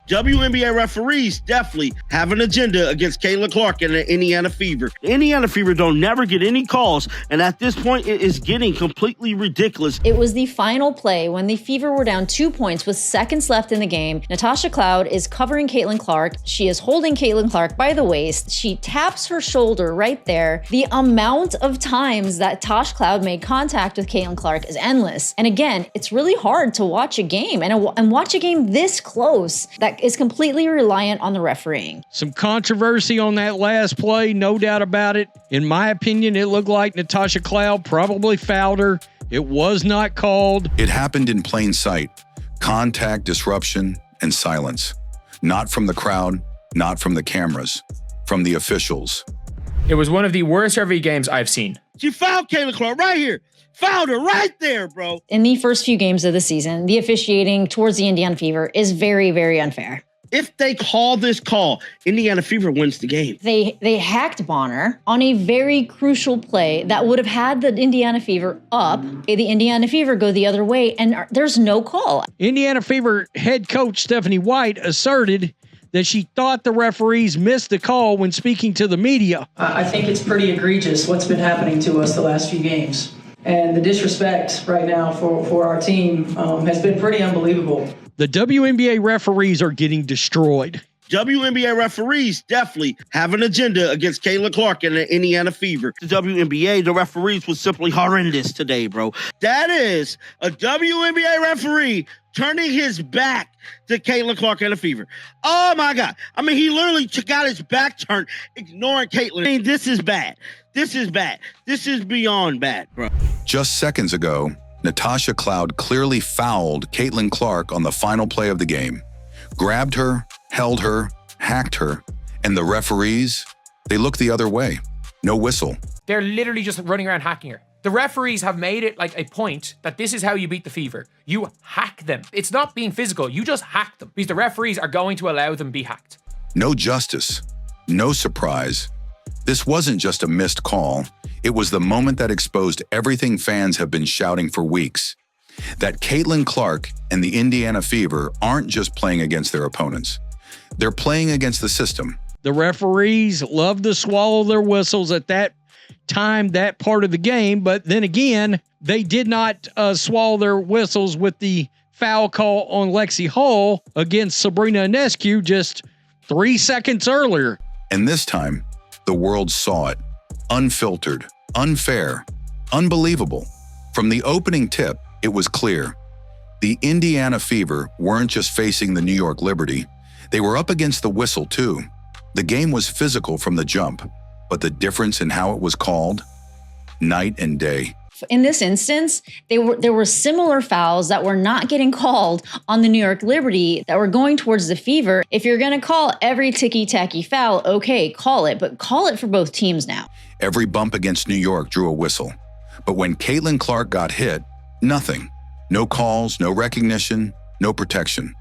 WNBA referees definitely have an agenda against Caitlin Clark and the Indiana Fever. The Indiana Fever don't never get any calls, and at this point, it is getting completely ridiculous. It was the final play when the Fever were down 2 points with seconds left in the game. Natasha Cloud is covering Caitlin Clark. She is holding Caitlin Clark by the waist. She taps her shoulder right there. The amount of times that Tosh Cloud made contact with Caitlin Clark is endless. And again, it's really hard to watch a game and watch a game this close that is completely reliant on the refereeing. Some controversy on that last play, no doubt about it. In my opinion, it looked like Natasha Cloud probably fouled her. It was not called. It happened in plain sight. Contact, disruption, and silence. Not from the crowd, not from the cameras, from the officials. It was one of the worst referee games I've seen. She fouled Caitlin Clark right here. Fouled her right there, bro. In the first few games of the season, the officiating towards the Indiana Fever is very, very unfair. If they call this call, Indiana Fever wins the game. They hacked Bonner on a very crucial play that would have had the Indiana Fever up. The Indiana Fever go the other way, and there's no call. Indiana Fever head coach Stephanie White asserted that she thought the referees missed the call when speaking to the media. I think it's pretty egregious what's been happening to us the last few games. And the disrespect right now for our team has been pretty unbelievable. The WNBA referees are getting destroyed. WNBA referees definitely have an agenda against Caitlin Clark and the Indiana Fever. The WNBA, the referees was simply horrendous today, bro. That is a WNBA referee turning his back to Caitlin Clark and the Fever. Oh, my God. I mean, he literally got his back turned, ignoring Caitlin. I mean, this is bad. This is bad. This is beyond bad, bro. Just seconds ago, Natasha Cloud clearly fouled Caitlin Clark on the final play of the game. Grabbed her, held her, hacked her, and the referees, they looked the other way. No whistle. They're literally just running around hacking her. The referees have made it like a point that this is how you beat the Fever. You hack them. It's not being physical. You just hack them because the referees are going to allow them be hacked. No justice. No surprise. This wasn't just a missed call. It was the moment that exposed everything fans have been shouting for weeks. That Caitlin Clark and the Indiana Fever aren't just playing against their opponents. They're playing against the system. The referees love to swallow their whistles at that time, that part of the game. But then again, they did not swallow their whistles with the foul call on Lexi Hall against Sabrina Ionescu just 3 seconds earlier. And this time, the world saw it. Unfiltered, unfair, unbelievable. From the opening tip, it was clear. The Indiana Fever weren't just facing the New York Liberty. They were up against the whistle, too. The game was physical from the jump, but the difference in how it was called? Night and day. In this instance, there were similar fouls that were not getting called on the New York Liberty that were going towards the Fever. If you're going to call every ticky-tacky foul, okay, call it, but call it for both teams now. Every bump against New York drew a whistle. But when Caitlin Clark got hit, nothing. No calls, no recognition, no protection.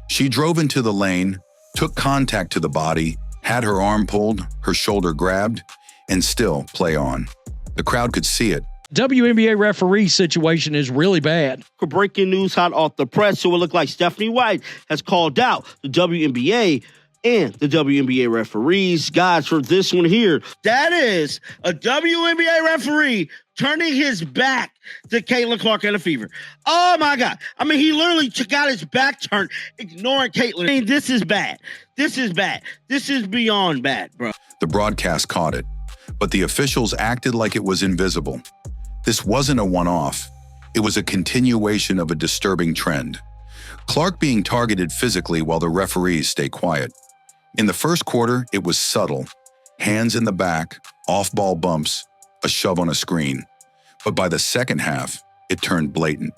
She drove into the lane, took contact to the body, had her arm pulled, her shoulder grabbed, and still play on. The crowd could see it. WNBA referee situation is really bad. For breaking news hot off the press, so it looked like Stephanie White has called out the WNBA and the WNBA referees. Guys, for this one here, that is a WNBA referee turning his back to Caitlin Clark and the Fever. Oh, my God. I mean, he literally got his back turned, ignoring Caitlin. I mean, this is bad. This is bad. This is beyond bad, bro. The broadcast caught it, but the officials acted like it was invisible. This wasn't a one-off. It was a continuation of a disturbing trend. Clark being targeted physically while the referees stay quiet. In the first quarter, it was subtle. Hands in the back, off-ball bumps, a shove on a screen. But by the second half, it turned blatant.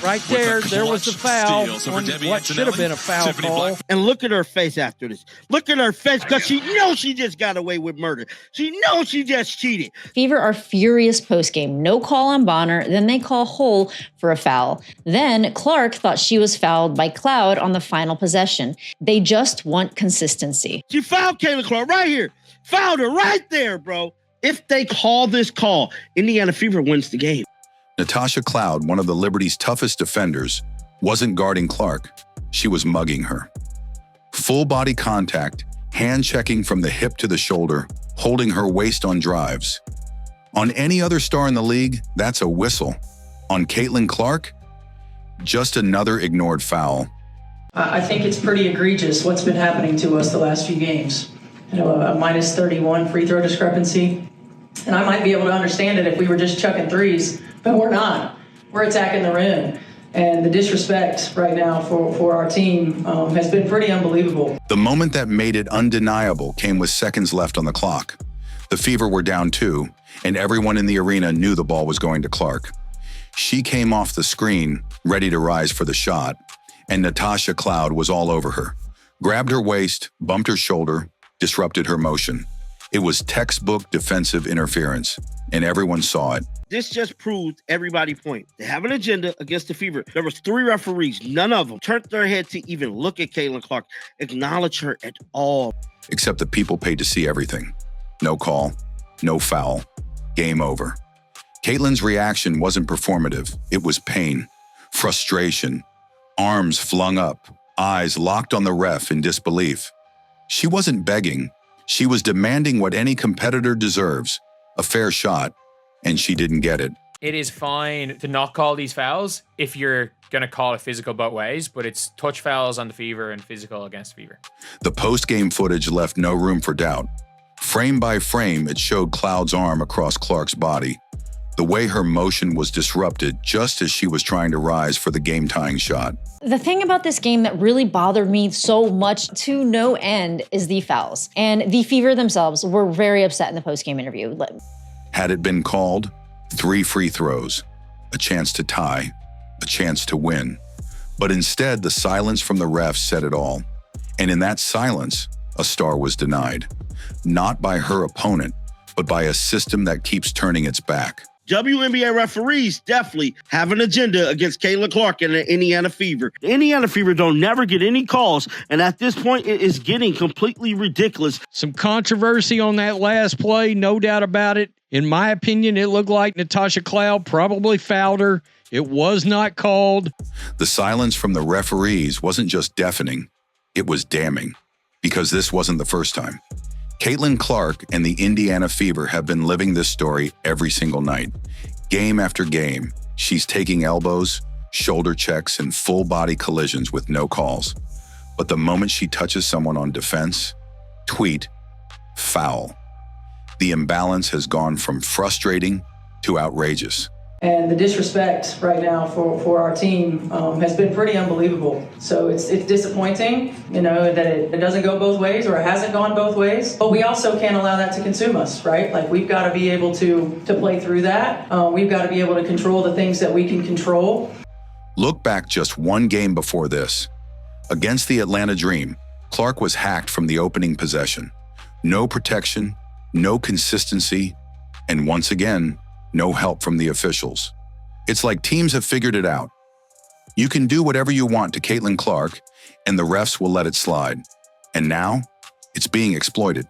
Right there was the foul on what should have been a foul call. And look at her face after this. Look at her face, because she knows she just got away with murder. She knows she just cheated. Fever are furious postgame. No call on Bonner. Then they call Hull for a foul. Then Clark thought she was fouled by Cloud on the final possession. They just want consistency. She fouled Caitlin Clark right here. Fouled her right there, bro. If they call this call, Indiana Fever wins the game. Natasha Cloud, one of the Liberty's toughest defenders, wasn't guarding Clark. she was mugging her. Full body contact, hand checking from the hip to the shoulder, holding her waist on drives. On any other star in the league, that's a whistle. On Caitlin Clark, just another ignored foul. I think it's pretty egregious what's been happening to us the last few games. A minus 31 free throw discrepancy. And I might be able to understand it if we were just chucking threes, but we're not. We're attacking the rim. And the disrespect right now for our team has been pretty unbelievable. The moment that made it undeniable came with seconds left on the clock. The Fever were down 2, and everyone in the arena knew the ball was going to Clark. She came off the screen, ready to rise for the shot, and Natasha Cloud was all over her. Grabbed her waist, bumped her shoulder, disrupted her motion. It was textbook defensive interference, and everyone saw it. This just proved everybody's point. They have an agenda against the Fever. There was 3 referees. None of them turned their head to even look at Caitlin Clark, acknowledge her at all. Except the people paid to see everything. No call, no foul, game over. Caitlin's reaction wasn't performative. It was pain, frustration, arms flung up, eyes locked on the ref in disbelief. She wasn't begging. She was demanding what any competitor deserves, a fair shot, and she didn't get it. It is fine to not call these fouls if you're going to call it physical both ways, but it's touch fouls on the Fever and physical against Fever. The post-game footage left no room for doubt. Frame by frame, it showed Cloud's arm across Clark's body. The way her motion was disrupted just as she was trying to rise for the game-tying shot. The thing about this game that really bothered me so much to no end is the fouls. And the Fever themselves were very upset in the post-game interview. Had it been called, 3 free throws, a chance to tie, a chance to win. But instead, the silence from the refs said it all. And in that silence, a star was denied. Not by her opponent, but by a system that keeps turning its back. WNBA referees definitely have an agenda against Caitlin Clark and the Indiana Fever. The Indiana Fever don't never get any calls, and at this point, it is getting completely ridiculous. Some controversy on that last play, no doubt about it. In my opinion, it looked like Natasha Cloud probably fouled her. It was not called. The silence from the referees wasn't just deafening, it was damning, because this wasn't the first time. Caitlin Clark and the Indiana Fever have been living this story every single night. Game after game, she's taking elbows, shoulder checks, and full-body collisions with no calls. But the moment she touches someone on defense, tweet, foul. The imbalance has gone from frustrating to outrageous. And the disrespect right now for our team has been pretty unbelievable. So it's disappointing, that it doesn't go both ways, or it hasn't gone both ways. But we also can't allow that to consume us, right? Like, we've got to be able to play through that. We've got to be able to control the things that we can control. Look back just 1 game before this. Against the Atlanta Dream, Clark was hacked from the opening possession. No protection, no consistency, and once again, no help from the officials. It's like teams have figured it out. You can do whatever you want to Caitlin Clark, and the refs will let it slide. And now, it's being exploited.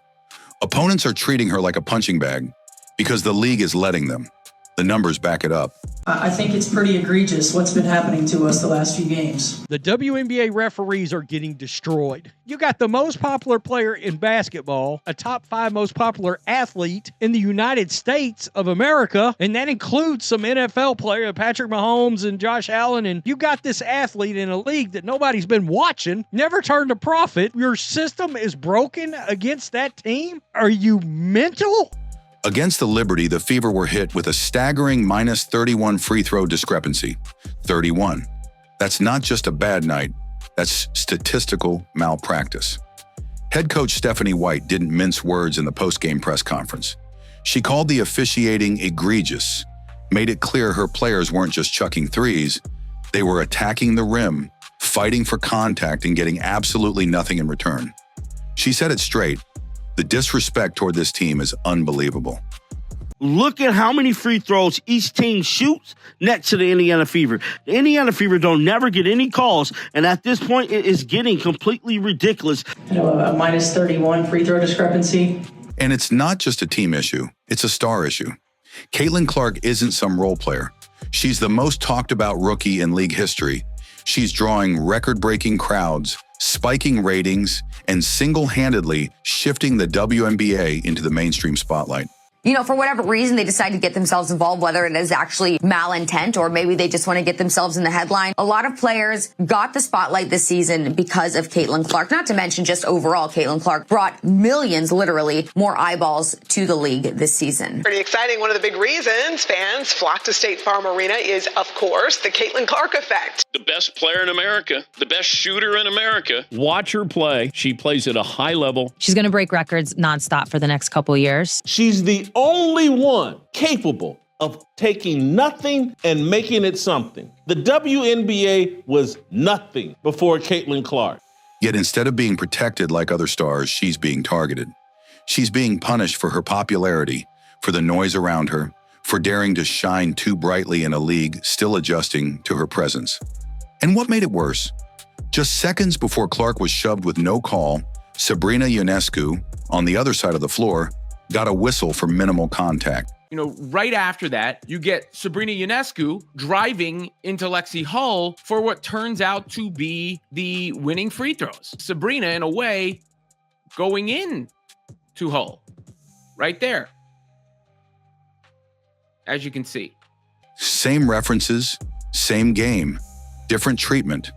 Opponents are treating her like a punching bag because the league is letting them. The numbers back it up. I think it's pretty egregious what's been happening to us the last few games. The WNBA referees are getting destroyed. You got the most popular player in basketball, a top 5 most popular athlete in the United States of America, and that includes some NFL player, Patrick Mahomes and Josh Allen, and you got this athlete in a league that nobody's been watching, never turned a profit. Your system is broken against that team? Are you mental? Against the Liberty, the Fever were hit with a staggering minus 31 free throw discrepancy. 31. That's not just a bad night, that's statistical malpractice. Head coach Stephanie White didn't mince words in the post-game press conference. She called the officiating egregious, made it clear her players weren't just chucking threes, they were attacking the rim, fighting for contact, and getting absolutely nothing in return. She said it straight. The disrespect toward this team is unbelievable. Look at how many free throws each team shoots next to the Indiana Fever. The Indiana Fever don't never get any calls, and at this point, it is getting completely ridiculous. A minus 31 free throw discrepancy. And it's not just a team issue, it's a star issue. Caitlin Clark isn't some role player. She's the most talked about rookie in league history. She's drawing record-breaking crowds, spiking ratings, and single-handedly shifting the WNBA into the mainstream spotlight. You know, for whatever reason, they decide to get themselves involved, whether it is actually malintent or maybe they just want to get themselves in the headline. A lot of players got the spotlight this season because of Caitlin Clark, not to mention just overall, Caitlin Clark brought millions, literally, more eyeballs to the league this season. Pretty exciting. One of the big reasons fans flock to State Farm Arena is, of course, the Caitlin Clark effect. The best player in America, the best shooter in America. Watch her play. She plays at a high level. She's going to break records nonstop for the next couple of years. She's the only one capable of taking nothing and making it something. The WNBA was nothing before Caitlin Clark. Yet instead of being protected like other stars, she's being targeted. She's being punished for her popularity, for the noise around her, for daring to shine too brightly in a league still adjusting to her presence. And what made it worse? Just seconds before Clark was shoved with no call, Sabrina Ionescu, on the other side of the floor, got a whistle for minimal contact. You know, right after that, you get Sabrina Ionescu driving into Lexi Hull for what turns out to be the winning free throws. Sabrina, in a way, going in to Hull, right there, as you can see. Same references, same game, different treatment.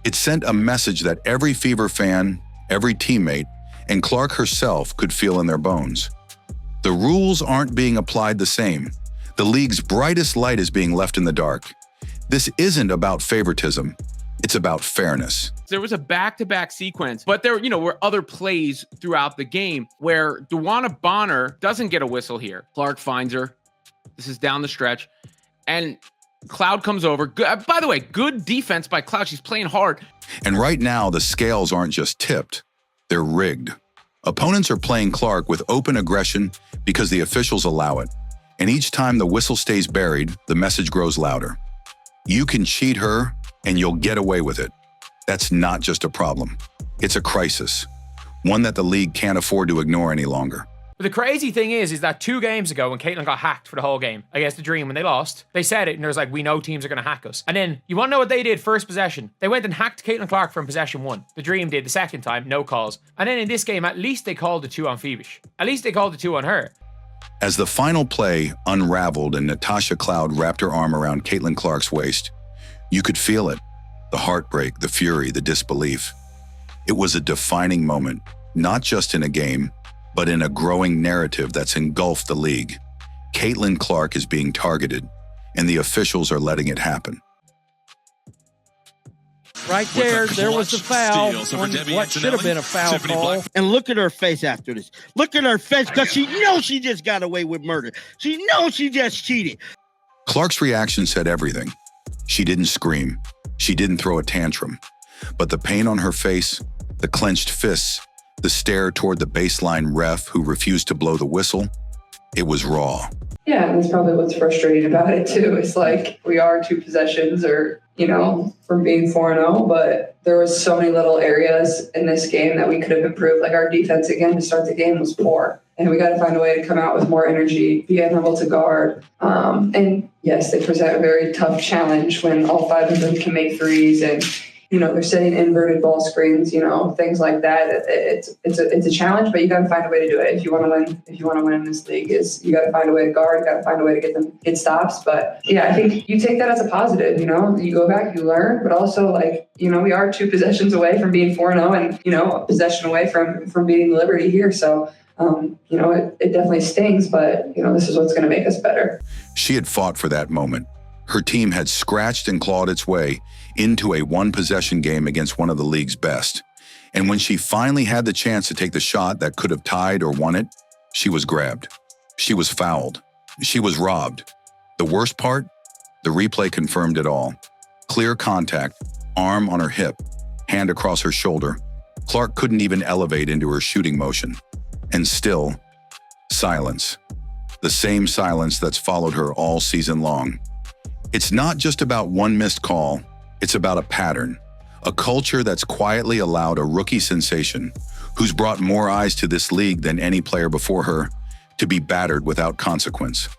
It sent a message that every Fever fan, every teammate, and Clark herself could feel in their bones. The rules aren't being applied the same. The league's brightest light is being left in the dark. This isn't about favoritism. It's about fairness. There was a back-to-back sequence, but there, were other plays throughout the game where Duana Bonner doesn't get a whistle here. Clark finds her. This is down the stretch. And Cloud comes over. By the way, good defense by Cloud. She's playing hard. And right now, the scales aren't just tipped. They're rigged. Opponents are playing Clark with open aggression because the officials allow it. And each time the whistle stays buried, the message grows louder. You can cheat her, and you'll get away with it. That's not just a problem. It's a crisis, one that the league can't afford to ignore any longer. But the crazy thing is that 2 games ago when Caitlin got hacked for the whole game against the Dream when they lost, they said it and there was like, we know teams are going to hack us. And then you want to know what they did first possession? They went and hacked Caitlin Clark from possession 1. The Dream did the second time, no calls. And then in this game, at least they called the 2 on Phoebish. At least they called the 2 on her. As the final play unraveled and Natasha Cloud wrapped her arm around Caitlin Clark's waist, you could feel it. The heartbreak, the fury, the disbelief. It was a defining moment, not just in a game, but in a growing narrative that's engulfed the league. Caitlin Clark is being targeted, and the officials are letting it happen. Right there was the foul on what should have been a foul call. And look at her face after this. Look at her face, because she knows she just got away with murder. She knows she just cheated. Clark's reaction said everything. She didn't scream. She didn't throw a tantrum. But the pain on her face, the clenched fists, the stare toward the baseline ref who refused to blow the whistle, it was raw. Yeah, and that's probably what's frustrating about it too. It's like we are 2 possessions or, from being 4-0, but there was so many little areas in this game that we could have improved. Like our defense, again, to start the game was poor. And we got to find a way to come out with more energy, be able to guard. And yes, they present a very tough challenge when all 5 of them can make threes and, they're setting inverted ball screens, things like that. It's a challenge, but you got to find a way to do it. If you want to win, in this league, you got to find a way to guard, you got to find a way to get stops. But yeah, I think you take that as a positive, you go back, you learn, but also we are 2 possessions away from being 4-0 and, a possession away from beating Liberty here. So, it definitely stings, but, this is what's going to make us better. She had fought for that moment. Her team had scratched and clawed its way into a 1-possession game against one of the league's best. And when she finally had the chance to take the shot that could have tied or won it, she was grabbed. She was fouled. She was robbed. The worst part? The replay confirmed it all. Clear contact, arm on her hip, hand across her shoulder. Clark couldn't even elevate into her shooting motion. And still, silence. The same silence that's followed her all season long. It's not just about one missed call, it's about a pattern, a culture that's quietly allowed a rookie sensation, who's brought more eyes to this league than any player before her, to be battered without consequence.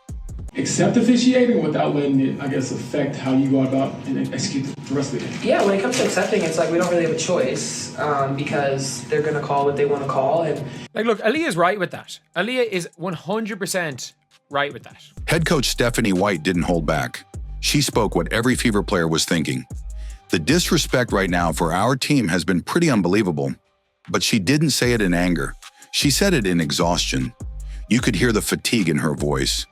accept officiating without letting it, I guess, affect how you go about and execute the rest of the game? Yeah, when it comes to accepting, it's like we don't really have a choice because they're going to call what they want to call. And like, look, Aaliyah's right with that. Aaliyah is 100% right with that. Head coach Stephanie White didn't hold back. She spoke what every Fever player was thinking. The disrespect right now for our team has been pretty unbelievable, but she didn't say it in anger. She said it in exhaustion. You could hear the fatigue in her voice.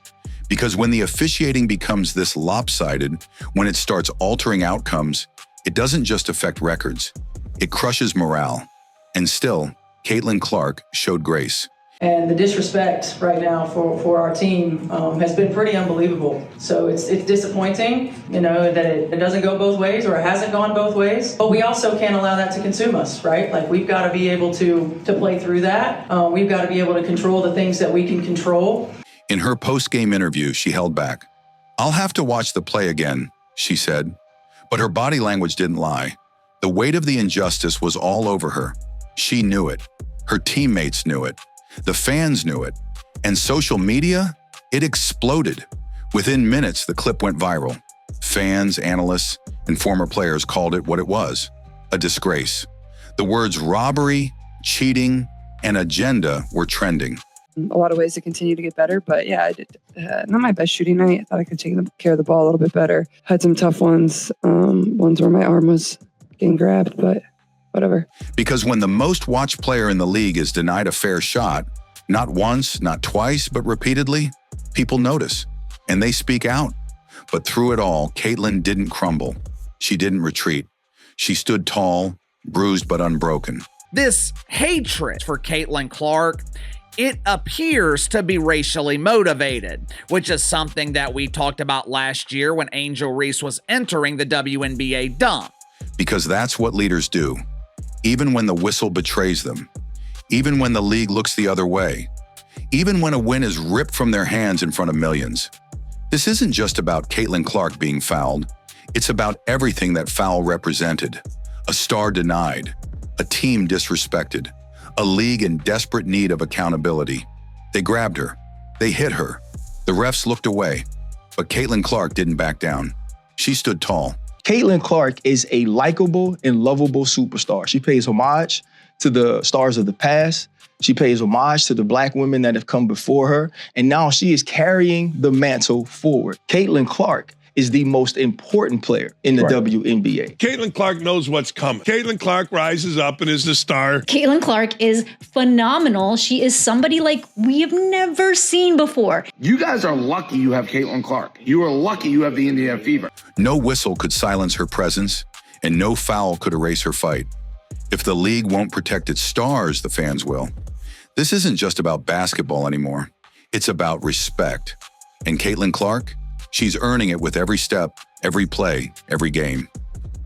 Because when the officiating becomes this lopsided, when it starts altering outcomes, it doesn't just affect records. It crushes morale. And still, Caitlin Clark showed grace. And the disrespect right now for our team has been pretty unbelievable. So it's disappointing, that it doesn't go both ways or it hasn't gone both ways. But we also can't allow that to consume us, right? Like we've got to be able to play through that. We've got to be able to control the things that we can control. In her post-game interview, she held back. "I'll have to watch the play again," she said. But her body language didn't lie. The weight of the injustice was all over her. She knew it. Her teammates knew it. The fans knew it. And social media? It exploded. Within minutes, the clip went viral. Fans, analysts, and former players called it what it was: a disgrace. The words robbery, cheating, and agenda were trending. A lot of ways to continue to get better, but yeah, I did not my best shooting night. I thought I could take care of the ball a little bit better. Had some tough ones, ones where my arm was getting grabbed, but whatever. Because when the most watched player in the league is denied a fair shot, not once, not twice, but repeatedly, people notice, and they speak out. But through it all, Caitlin didn't crumble. She didn't retreat. She stood tall, bruised but unbroken. This hatred for Caitlin Clark, it appears to be racially motivated, which is something that we talked about last year when Angel Reese was entering the WNBA dump. Because that's what leaders do, even when the whistle betrays them, even when the league looks the other way, even when a win is ripped from their hands in front of millions. This isn't just about Caitlin Clark being fouled. It's about everything that foul represented. A star denied, a team disrespected, a league in desperate need of accountability. They grabbed her. They hit her. The refs looked away. But Caitlin Clark didn't back down. She stood tall. Caitlin Clark is a likable and lovable superstar. She pays homage to the stars of the past. She pays homage to the Black women that have come before her. And now she is carrying the mantle forward. Caitlin Clark is the most important player in the WNBA. Caitlin Clark knows what's coming. Caitlin Clark rises up and is the star. Caitlin Clark is phenomenal. She is somebody like we have never seen before. You guys are lucky you have Caitlin Clark. You are lucky you have the Indiana Fever. No whistle could silence her presence, and no foul could erase her fight. If the league won't protect its stars, the fans will. This isn't just about basketball anymore. It's about respect. And Caitlin Clark? She's earning it with every step, every play, every game.